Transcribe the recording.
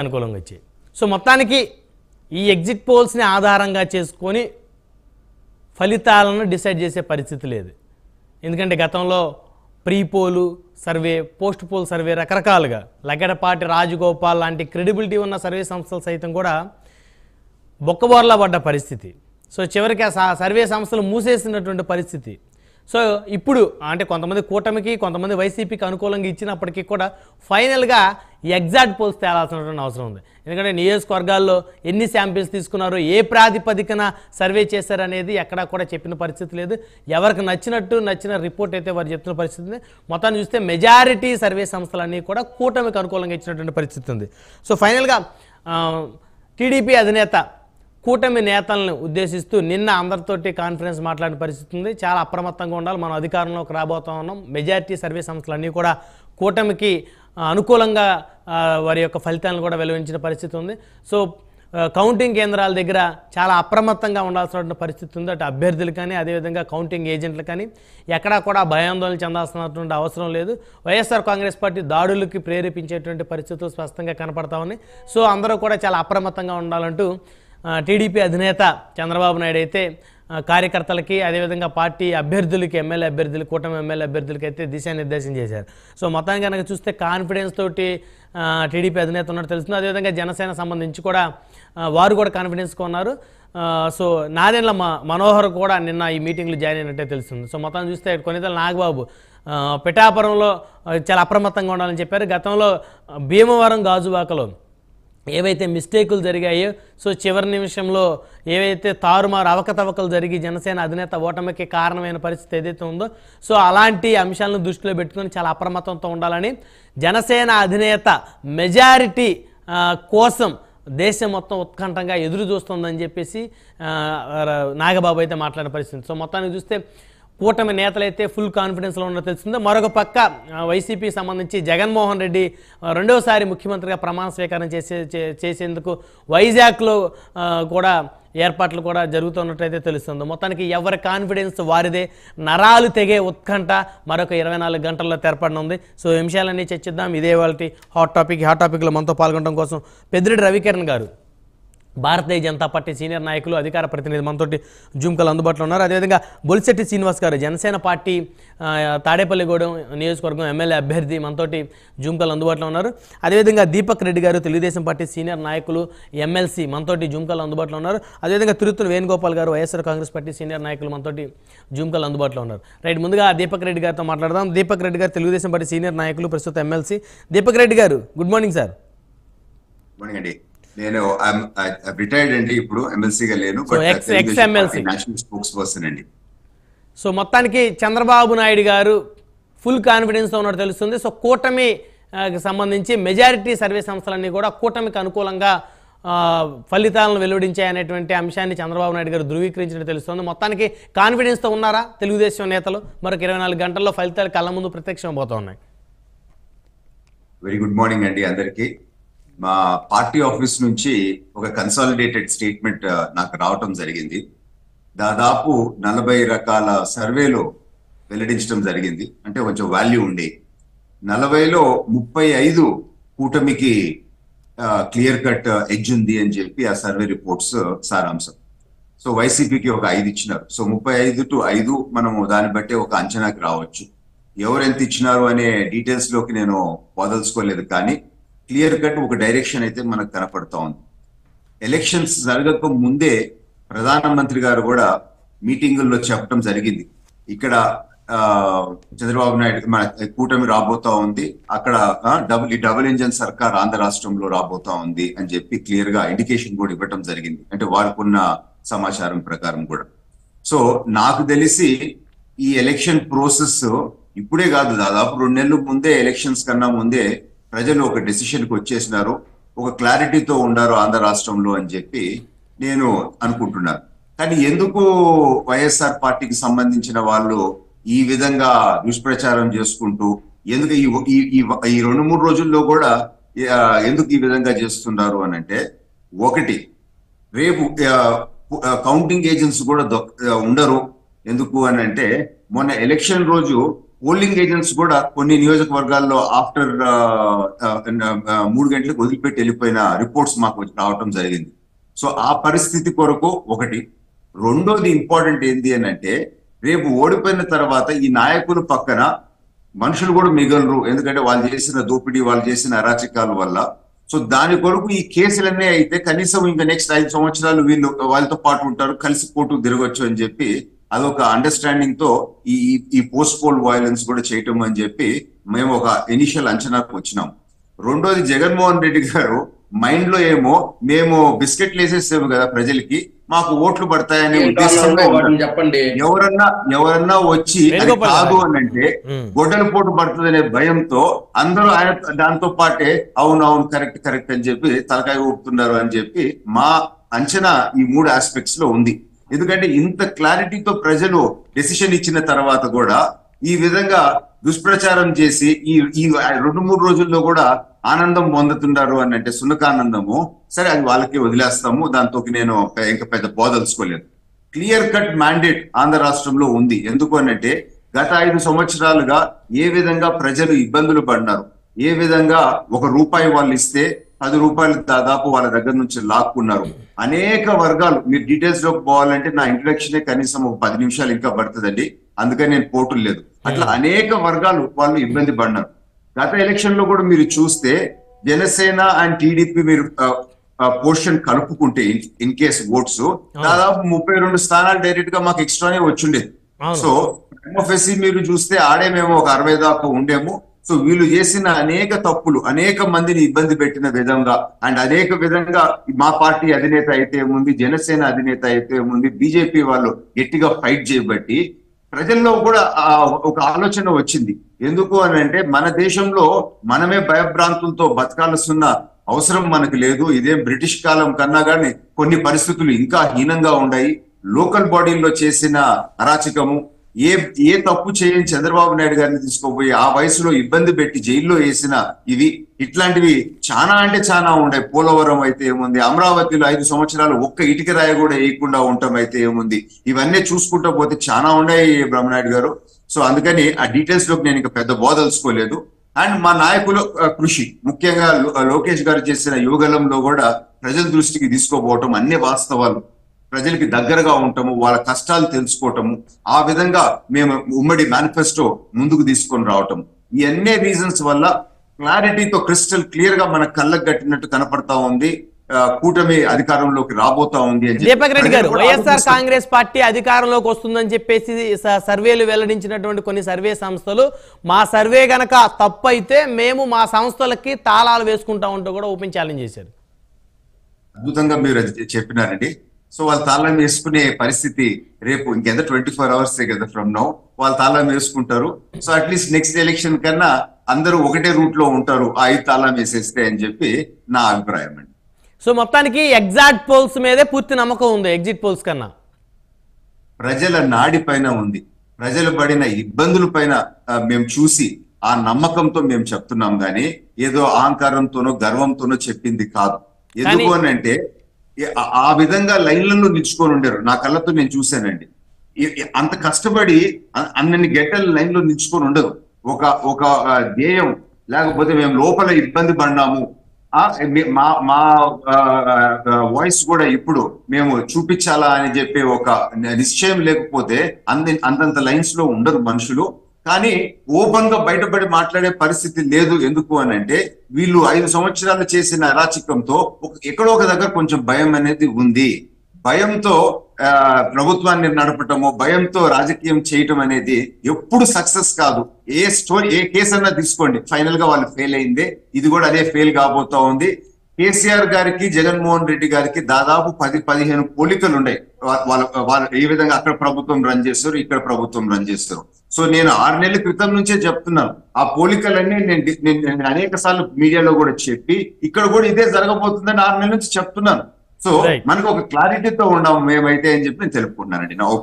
అనుకూలంగా వచ్చాయి. సో మొత్తానికి ఈ ఎగ్జిట్ పోల్స్ని ఆధారంగా చేసుకొని ఫలితాలను డిసైడ్ చేసే పరిస్థితి లేదు. ఎందుకంటే గతంలో pre poll survey, post poll survey రకరకాలుగా లగడపాటి రాజగోపాల్ లాంటి క్రెడిబిలిటీ ఉన్న సర్వే సంస్థలు సైతం కూడా బొక్కబోర్లా పడ్డ పరిస్థితి. సో చివరికి ఆ సర్వే సంస్థలు మూసేసినటువంటి పరిస్థితి. సో ఇప్పుడు అంటే కొంతమంది కూటమికి, కొంతమంది వైసీపీకి అనుకూలంగా ఇచ్చినప్పటికీ కూడా ఫైనల్గా ఎగ్జాక్ట్ పోల్స్ తేలాల్సినటువంటి అవసరం ఉంది. ఎందుకంటే నియోజకవర్గాల్లో ఎన్ని శాంపిల్స్ తీసుకున్నారు, ఏ ప్రాతిపదికన సర్వే చేశారనేది ఎక్కడా కూడా చెప్పిన పరిస్థితి లేదు. ఎవరికి నచ్చిన రిపోర్ట్ అయితే వారు చెప్తున్న పరిస్థితి. మొత్తాన్ని చూస్తే మెజారిటీ సర్వే సంస్థలన్నీ కూడా కూటమికి అనుకూలంగా ఇచ్చినటువంటి పరిస్థితి ఉంది. సో ఫైనల్గా టీడీపీ అధినేత కూటమి నేతలను ఉద్దేశిస్తూ నిన్న అందరితోటి కాన్ఫరెన్స్ మాట్లాడిన పరిస్థితి ఉంది. చాలా అప్రమత్తంగా ఉండాలి, మనం అధికారంలోకి రాబోతా ఉన్నాం. మెజారిటీ సర్వే సంస్థలన్నీ కూడా కూటమికి అనుకూలంగా వారి యొక్క ఫలితాలను కూడా వెలువరించిన పరిస్థితి ఉంది. సో కౌంటింగ్ కేంద్రాల దగ్గర చాలా అప్రమత్తంగా ఉండాల్సినటువంటి పరిస్థితి ఉంది. అటు అభ్యర్థులు కానీ, అదేవిధంగా కౌంటింగ్ ఏజెంట్లు కానీ ఎక్కడా కూడా భయాందోళన చెందాల్సినటువంటి అవసరం లేదు. వైఎస్ఆర్ కాంగ్రెస్ పార్టీ దాడులకి ప్రేరేపించేటువంటి పరిస్థితులు స్పష్టంగా కనపడతా ఉన్నాయి. సో అందరూ కూడా చాలా అప్రమత్తంగా ఉండాలంటూ టీడీపీ అధినేత చంద్రబాబు నాయుడు అయితే కార్యకర్తలకి, అదేవిధంగా పార్టీ అభ్యర్థులకి, ఎమ్మెల్యే అభ్యర్థులు, కూటమి ఎమ్మెల్యే అభ్యర్థులకి అయితే దిశానిర్దేశం చేశారు. సో మొత్తానికి కనుక చూస్తే కాన్ఫిడెన్స్ తోటి టీడీపీ అధినేత ఉన్నట్టు తెలుస్తుంది. అదేవిధంగా జనసేన సంబంధించి కూడా వారు కూడా కాన్ఫిడెన్స్గా ఉన్నారు. సో నాదెండ్ల మనోహర్ కూడా నిన్న ఈ మీటింగ్లో జాయిన్ అయినట్టే తెలుస్తుంది. సో మొత్తాన్ని చూస్తే కొన్నితల నాగబాబు పిఠాపురంలో చాలా అప్రమత్తంగా ఉండాలని చెప్పారు. గతంలో భీమవరం గాజువాకలో ఏవైతే మిస్టేకులు జరిగాయో, సో చివరి నిమిషంలో ఏవైతే తారుమారు అవకతవకలు జరిగి జనసేన అధినేత ఓటమికి కారణమైన పరిస్థితి ఏదైతే ఉందో, సో అలాంటి అంశాలను దృష్టిలో పెట్టుకొని చాలా అప్రమత్తంతో ఉండాలని జనసేన అధినేత మెజారిటీ కోసం దేశం మొత్తం ఉత్కంఠంగా ఎదురు చూస్తుందని చెప్పేసి నాగబాబు అయితే మాట్లాడిన పరిస్థితి. సో మొత్తానికి చూస్తే కూటమి నేతలైతే ఫుల్ కాన్ఫిడెన్స్లో ఉన్నట్టు తెలుస్తుంది. మరొక పక్క వైసీపీ సంబంధించి జగన్మోహన్ రెడ్డి రెండోసారి ముఖ్యమంత్రిగా ప్రమాణ స్వీకారం చేసేందుకు వైజాగ్లో కూడా ఏర్పాట్లు కూడా జరుగుతున్నట్టయితే తెలుస్తుంది. మొత్తానికి ఎవరి కాన్ఫిడెన్స్ వారిదే. నరాలు తెగే ఉత్కంఠ మరొక 24 గంటల్లో తెరపడనుంది. సో ఈ విషయాలన్నీ చర్చిద్దాం. ఇదే వాళ్ళ హాట్ టాపిక్లో మనతో పాల్గొనడం కోసం పెద్దిరెడ్డి రవికిరణ్ గారు, భారతీయ జనతా పార్టీ సీనియర్ నాయకులు, అధికార ప్రతినిధి మనతోటి జూమ్ కాల్ అందుబాటులో ఉన్నారు. అదేవిధంగా బొలిశెట్టి శ్రీనివాస్ గారు, జనసేన పార్టీ తాడేపల్లిగూడెం నియోజకవర్గం ఎమ్మెల్యే అభ్యర్థి మనతోటి జూమ్ కాల్ అందుబాటులో ఉన్నారు. అదేవిధంగా దీపక్ రెడ్డి గారు, తెలుగుదేశం పార్టీ సీనియర్ నాయకులు, ఎమ్మెల్సీ మనతోటి జూమ్ కాల్ అందుబాటులో ఉన్నారు. అదేవిధంగా తిరుత్తూరు వేణుగోపాల్ గారు, వైఎస్ఆర్ కాంగ్రెస్ పార్టీ సీనియర్ నాయకులు మనతోటి జూమ్ కాల్ అందుబాటులో ఉన్నారు. రైట్, ముందుగా దీపక్ రెడ్డి గారితో మాట్లాడదాం. దీపక్ రెడ్డి గారు తెలుగుదేశం పార్టీ సీనియర్ నాయకులు, ప్రస్తుతం ఎమ్మెల్సీ. దీపక్ రెడ్డి గారు, good morning sir. Good morning అండి. నేను రిటైర్డ్ అండి, ఇప్పుడు ఎమ్మెల్సీగా లేను, నేషనల్ స్పోక్స్ పర్సన్ అండి. సో మొత్తానికి చంద్రబాబు నాయుడు గారు ఫుల్ కాన్ఫిడెన్స్తో ఉన్నట్టు తెలుస్తుంది. సో కూటమి సంబంధించి మెజారిటీ సర్వే సంస్థలన్నీ కూడా కూటమికి అనుకూలంగా ఫలితాలను వెలువడించాయనేటువంటి అంశాన్ని చంద్రబాబు నాయుడు గారు ధృవీకరించినట్టు తెలుస్తుంది. మొత్తానికి కాన్ఫిడెన్స్తో ఉన్నారా తెలుగుదేశం నేతలు? మరొక 24 గంటల్లో ఫలితాలు కళ్ళ ముందు ప్రత్యక్షం పోతూ ఉన్నాయి. వెరీ గుడ్ మార్నింగ్ అండి అందరికీ. మా పార్టీ ఆఫీస్ నుంచి ఒక కన్సాలిడేటెడ్ స్టేట్మెంట్ నాకు రావటం జరిగింది. దాదాపు 40 రకాల సర్వేలో వెల్లడించడం జరిగింది. అంటే కొంచెం వాల్యూ ఉండే 40లో 35 కూటమికి క్లియర్ కట్ ఎడ్జ్ ఉంది అని చెప్పి ఆ సర్వే రిపోర్ట్స్ సారాంశం. సో వైసీపీకి ఒక 5 ఇచ్చినారు. సో 35 to 5 మనము దాన్ని బట్టి ఒక అంచనాకి రావచ్చు. ఎవరు ఎంత ఇచ్చినారు అనే డీటెయిల్స్ లోకి నేను వదలుచుకోలేదు, కానీ క్లియర్ కట్ ఒక డైరెక్షన్ అయితే మనకు కనపడతా ఉంది. ఎలక్షన్స్ జరగక ముందే ప్రధానమంత్రి గారు కూడా మీటింగుల్లో చెప్పడం జరిగింది, ఇక్కడ చంద్రబాబు నాయుడు మన కూటమి రాబోతా ఉంది, అక్కడ డబుల్ ఇంజన్ సర్కార్ ఆంధ్ర రాష్ట్రంలో రాబోతా ఉంది అని చెప్పి క్లియర్ గా ఇండికేషన్ కూడా ఇవ్వటం జరిగింది. అంటే వారికున్న సమాచారం ప్రకారం కూడా. సో నాకు తెలిసి ఈ ఎలక్షన్ ప్రాసెస్ ఇప్పుడే కాదు, దాదాపు 2 నెలల ముందే, ఎలక్షన్స్ కన్నా ముందే ప్రజలు ఒక డెసిషన్కి వచ్చేసినారు, ఒక క్లారిటీతో ఉండారు ఆంధ్ర రాష్ట్రంలో అని చెప్పి నేను అనుకుంటున్నాను. కానీ ఎందుకు వైఎస్ఆర్ పార్టీకి సంబంధించిన వాళ్ళు ఈ విధంగా దుష్ప్రచారం చేసుకుంటూ, ఎందుకు ఈ 2-3 రోజుల్లో కూడా ఎందుకు ఈ విధంగా చేస్తున్నారు అని అంటే, ఒకటి రేపు కౌంటింగ్ ఏజెంట్స్ కూడా ఉండరు. ఎందుకు అని అంటే, మొన్న ఎలక్షన్ రోజు పోలింగ్ ఏజెంట్స్ కూడా కొన్ని నియోజకవర్గాల్లో ఆఫ్టర్ 3 గంటలకు వదిలిపెట్టి వెళ్ళిపోయిన రిపోర్ట్స్ మాకు రావటం జరిగింది. సో ఆ పరిస్థితి కొరకు ఒకటి. రెండోది ఇంపార్టెంట్ ఏంటి అని అంటే, రేపు ఓడిపోయిన తర్వాత ఈ నాయకుల పక్కన మనుషులు కూడా మిగలరు, ఎందుకంటే వాళ్ళు చేసిన దోపిడీ, వాళ్ళు చేసిన అరాచకాల వల్ల. సో దాని కొరకు ఈ కేసులన్నీ అయితే కనీసం ఇంకా నెక్స్ట్ 5 సంవత్సరాలు వీళ్ళు వాళ్ళతో పాటు ఉంటారు, కలిసి కోర్టుకు తిరగొచ్చు అని చెప్పి అదొక అండర్స్టాండింగ్ తో ఈ పోస్ట్ పోల్ వయలెన్స్ కూడా చేయటం అని చెప్పి మేము ఒక ఇనిషియల్ అంచనాకు వచ్చినాం. రెండోది, జగన్మోహన్ రెడ్డి గారు మైండ్ లో ఏమో మేము బిస్కెట్లు వేసేసాము కదా ప్రజలకి, మాకు ఓట్లు పడతాయనే ఉద్దేశంలో చెప్పండి. ఎవరన్నా వచ్చి అది కాదు అని అంటే గొడ్డల పోటు పడుతుందనే భయంతో అందరూ ఆయన దాంతో పాటే అవునవును కరెక్ట్ అని చెప్పి తలకాయ ఊపుతున్నారు అని చెప్పి మా అంచనా ఈ 3 ఆస్పెక్ట్స్ లో ఉంది. ఎందుకంటే ఇంత క్లారిటీతో ప్రజలు డెసిషన్ ఇచ్చిన తర్వాత కూడా ఈ విధంగా దుష్ప్రచారం చేసి ఈ 2-3 రోజుల్లో కూడా ఆనందం పొందుతున్నారు అని అంటే సునకానందము, సరే అది వాళ్ళకి వదిలేస్తాము, దాంతో నేను ఇంకా పెద్ద పోదలుచుకోలేదు. క్లియర్ కట్ మ్యాండేట్ ఆంధ్ర రాష్ట్రంలో ఉంది. ఎందుకు అనంటే గత 5 సంవత్సరాలుగా ఏ విధంగా ప్రజలు ఇబ్బందులు పడినారు, ఏ విధంగా ₹1 వాళ్ళు ఇస్తే 10 రూపాయలు దాదాపు వాళ్ళ దగ్గర నుంచి లాక్కున్నారు. అనేక వర్గాలు, మీరు డీటెయిల్స్ లోకి పోవాలంటే నా ఇంట్రడక్షనే కనీసం ఒక 10 నిమిషాలు ఇంకా పడుతుందండి, అందుకని నేను పోటులు లేదు. అట్లా అనేక వర్గాలు వాళ్ళు ఇబ్బంది పడినారు. గత ఎలక్షన్ లో కూడా మీరు చూస్తే జనసేన అండ్ టీడీపీ మీరు పోర్షన్ కలుపుకుంటే ఇన్ కేస్ ఓట్స్ దాదాపు 32 స్థానాలు డైరెక్ట్ గా మాకు ఎక్స్ట్రానే వచ్చిండేది. సో ఎంఎఫ్ఎస్సి మీరు చూస్తే ఆడే మేము ఒక 60 దాకా ఉండేము. సో వీళ్ళు చేసిన అనేక తప్పులు, అనేక మందిని ఇబ్బంది పెట్టిన విధంగా అండ్ అనేక విధంగా మా పార్టీ అధినేత అయితే ఉంది, జనసేన అధినేత అయితే ఉంది, బీజేపీ వాళ్ళు గట్టిగా ఫైట్ చేయబట్టి ప్రజల్లో కూడా ఒక ఆలోచన వచ్చింది. ఎందుకు అని అంటే మన దేశంలో మనమే భయభ్రాంతులతో బతకాల్సిన అవసరం మనకు లేదు. ఇదేం బ్రిటిష్ కాలం కన్నా కానీ కొన్ని పరిస్థితులు ఇంకా హీనంగా ఉన్నాయి. లోకల్ బాడీల్లో చేసిన అరాచకము, ఏ తప్పు చేయని చంద్రబాబు నాయుడు గారిని తీసుకోపోయి ఆ వయసులో ఇబ్బంది పెట్టి జైల్లో వేసిన ఇట్లాంటివి చాలా అంటే చాలా ఉండే. పోలవరం అయితే ఏముంది, అమరావతిలో 5 సంవత్సరాలు ఒక్క ఇటుక రాయి కూడా వేయకుండా ఉండటం అయితే ఏముంది, ఇవన్నీ చూసుకుంటూ పోతే చాలా ఉన్నాయి బ్రహ్మనాయుడు గారు. సో అందుకని ఆ డీటెయిల్స్ లోకి నేను ఇంకా పెద్ద బోదలుచుకోలేదు. అండ్ మా నాయకుల కృషి, ముఖ్యంగా లోకేష్ గారు చేసిన యువగలంలో కూడా ప్రజల దృష్టికి తీసుకోపోవటం, అన్ని వాస్తవాలు ప్రజలకి దగ్గరగా ఉండటము, వాళ్ళ కష్టాలు తెలుసుకోవటము, ఆ విధంగా మేము ఉమ్మడి మేనిఫెస్టో ముందుకు తీసుకొని రావటం, ఈ అన్ని రీజన్స్ వల్ల క్లారిటీతో క్రిస్టల్ క్లియర్ గా మన కళ్ళకు కట్టినట్టు కనపడతా ఉంది. కూటమి అధికారంలోకి రాబోతా ఉంది అని దీపక్ రెడ్డి గారు, వైఎస్ఆర్ కాంగ్రెస్ పార్టీ అధికారంలోకి వస్తుందని చెప్పేసి సర్వేలు వెల్లడించినటువంటి కొన్ని సర్వే సంస్థలు, మా సర్వే గనక తప్పు అయితే మేము మా సంస్థలకి తాళాలు వేసుకుంటా ఉంటూ కూడా ఓపెన్ ఛాలెంజ్ చేశారు. అద్భుతంగా మీరు చెప్పినారండి. సో వాళ్ళు తాళం వేసుకునే పరిస్థితి రేపు ఇంకెంత 24 అవర్స్ కదా ఫ్రమ్ నౌ, వాళ్ళు తాళం వేసుకుంటారు. సో అట్లీస్ట్ నెక్స్ట్ ఎలక్షన్ కన్నా అందరూ ఒకటే రూట్ లో ఉంటారు, 5 తాళం వేసేస్తే అని చెప్పి నా అభిప్రాయం అండి. సో మొత్తానికి ఎగ్జాక్ట్ పోల్స్ మీదే పూర్తి నమ్మకం ఉంది, ఎగ్జిట్ పోల్స్ కన్నా ప్రజల నాడి పైన ఉంది, ప్రజలు పడిన ఇబ్బందుల పైన మేము చూసి ఆ నమ్మకంతో మేము చెప్తున్నాం గానీ ఏదో అహంకారంతోనో గర్వంతోనో చెప్పింది కాదు. ఎందుకు అని అంటే ఆ విధంగా లైన్లలో నిల్చుకొని ఉండరు, నా కళ్ళతో నేను చూశానండి. అంత కష్టపడి అన్ని గంటల లైన్లో నిల్చుకొని ఉండరు. ఒక ధ్యేయం లేకపోతే మేము లోపల ఇబ్బంది పడినాము, మా వాయిస్ కూడా ఇప్పుడు మేము చూపించాలా అని చెప్పి ఒక నిశ్చయం లేకపోతే అంతంత లైన్స్ లో ఉండరు మనుషులు. కానీ ఓపెన్ గా బయటపడి మాట్లాడే పరిస్థితి లేదు. ఎందుకు అని అంటే వీళ్ళు 5 సంవత్సరాలు చేసిన అరాచకంతో ఎక్కడో ఒక దగ్గర కొంచెం భయం అనేది ఉంది. భయంతో ప్రభుత్వాన్ని నడపటము, భయంతో రాజకీయం చేయటం అనేది ఎప్పుడు సక్సెస్ కాదు. ఏ కేసు అన్నా తీసుకోండి, ఫైనల్ గా వాళ్ళు ఫెయిల్ అయిందే, ఇది కూడా అదే ఫెయిల్ కాబోతా ఉంది. కేసీఆర్ గారికి, జగన్మోహన్ రెడ్డి గారికి దాదాపు 10-15 పోలికలు ఉన్నాయి. వాళ్ళు ఏ విధంగా అక్కడ ప్రభుత్వం రన్ చేస్తారు, ఇక్కడ ప్రభుత్వం రన్ చేస్తారు. సో నేను 6 నెలల క్రితం నుంచే చెప్తున్నాను, ఆ పోలికలన్నీ నేను అనేక సార్లు మీడియాలో కూడా చెప్పి ఇక్కడ కూడా ఇదే జరగబోతుందని 6 నెలల నుంచి చెప్తున్నాను. సో మనకు ఒక క్లారిటీతో ఉన్నాము మేమైతే అని చెప్పి నేను తెలుపుకుంటున్నానండి.